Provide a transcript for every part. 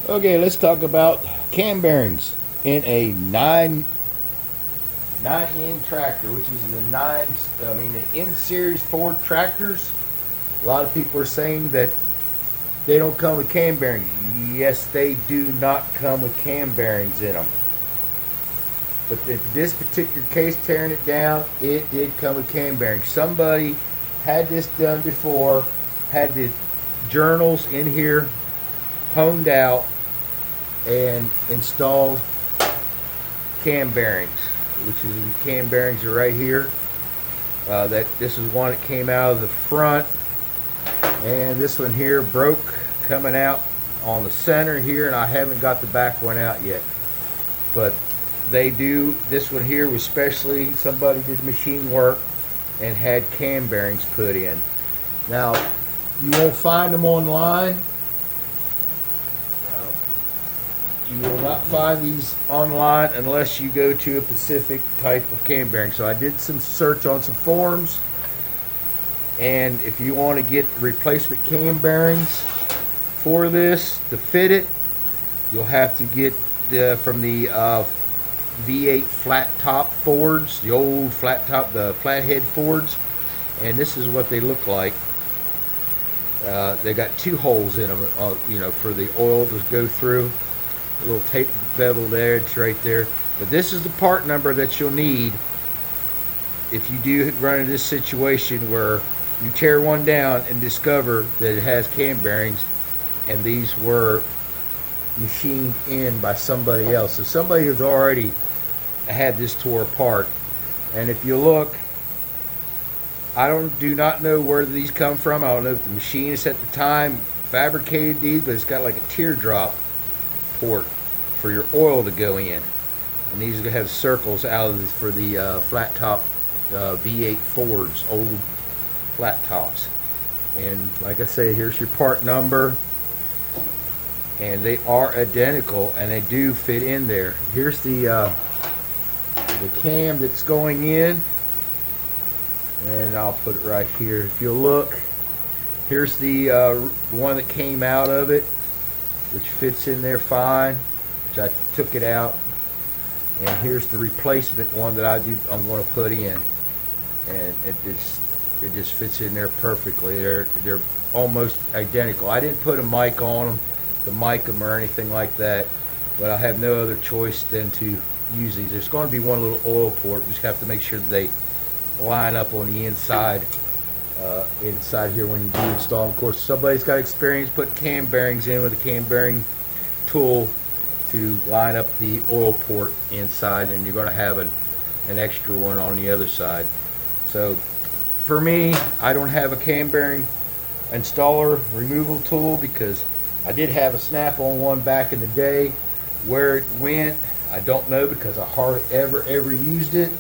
Okay, let's talk about cam bearings in a 9N tractor, which is the N series Ford tractors. A lot of people are saying that they don't come with cam bearings. Yes, they do not come with cam bearings in them. But in this particular case, tearing it down, it did come with cam bearings. Somebody had this done before, had the journals in here honed out and installed cam bearings, which is the cam bearings are right here. This is one that came out of the front, and this one here broke coming out on the center here, and I haven't got the back one out yet. But they do, this one here was specially, somebody did machine work and had cam bearings put in. Now, you won't find them online. You will not find these online unless you go to a specific type of cam bearing. So I did some search on some forums, and if you want to get replacement cam bearings for this to fit it, you'll have to get from the V8 flat top Fords, the old flat top, the flathead Fords, and this is what they look like. They got two holes in them, for the oil to go through. A little tape beveled edge right there. But this is the part number that you'll need if you do run into this situation where you tear one down and discover that it has cam bearings, and these were machined in by somebody else. So somebody has already had this tore apart. And if you look, I do not know where these come from. I don't know if the machinist at the time fabricated these, but it's got like a teardrop port for your oil to go in, and these have circles for the flat top V8 Fords, old flat tops. And like I say, here's your part number, and they are identical, and they do fit in there. Here's the cam that's going in, and I'll put it right here. If you'll look, here's the one that came out of it, which fits in there fine, which I took it out. And here's the replacement one that I'm going to put in, and it just fits in there perfectly. They're almost identical. I didn't put a mic on them to mic them or anything like that, but I have no other choice than to use these. There's going to be one little oil port. Just have to make sure that they line up on the inside here when you do install them. Of course, somebody's got experience putting cam bearings in with a cam bearing tool to line up the oil port inside, and you're going to have an extra one on the other side. So for me, I don't have a cam bearing installer removal tool because I did have a Snap-on one back in the day. Where it went, I don't know, because I hardly ever used it.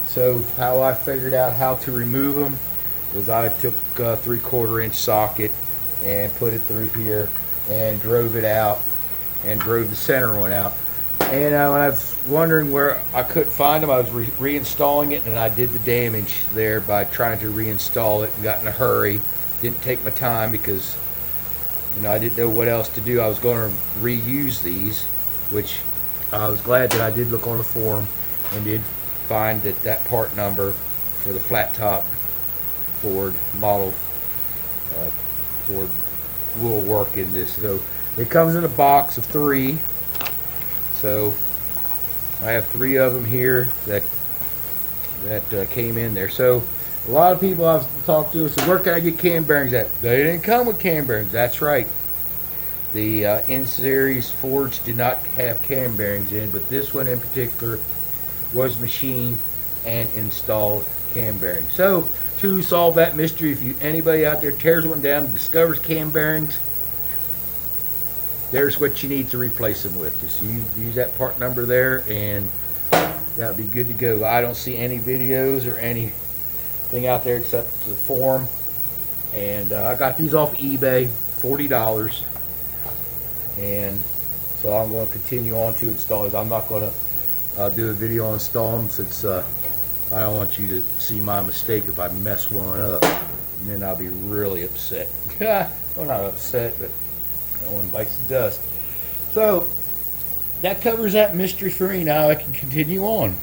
So how I figured out how to remove them was I took a 3/4 inch socket and put it through here and drove it out and drove the center one out. And when I was wondering where I couldn't find them, I was reinstalling it, and I did the damage there by trying to reinstall it and got in a hurry. Didn't take my time because I didn't know what else to do. I was going to reuse these, which I was glad that I did look on the forum and did find that part number for the flat top Ford model Ford will work in this. So it comes in a box of 3. So I have 3 of them here that came in there. So a lot of people I've talked to said, where can I get cam bearings at? They didn't come with cam bearings. That's right. The N-Series Fords did not have cam bearings in, but this one in particular was machined and installed cam bearings. So to solve that mystery, if anybody out there tears one down and discovers cam bearings, there's what you need to replace them with. Just use that part number there, and that'll be good to go. I don't see any videos or anything out there except the forum, and I got these off eBay, $40, and so I'm going to continue on to install it. I'm not going to do a video on installing them, since I don't want you to see my mistake if I mess one up, and then I'll be really upset. Well, not upset, but no one bites the dust. So that covers that mystery for me. Now I can continue on.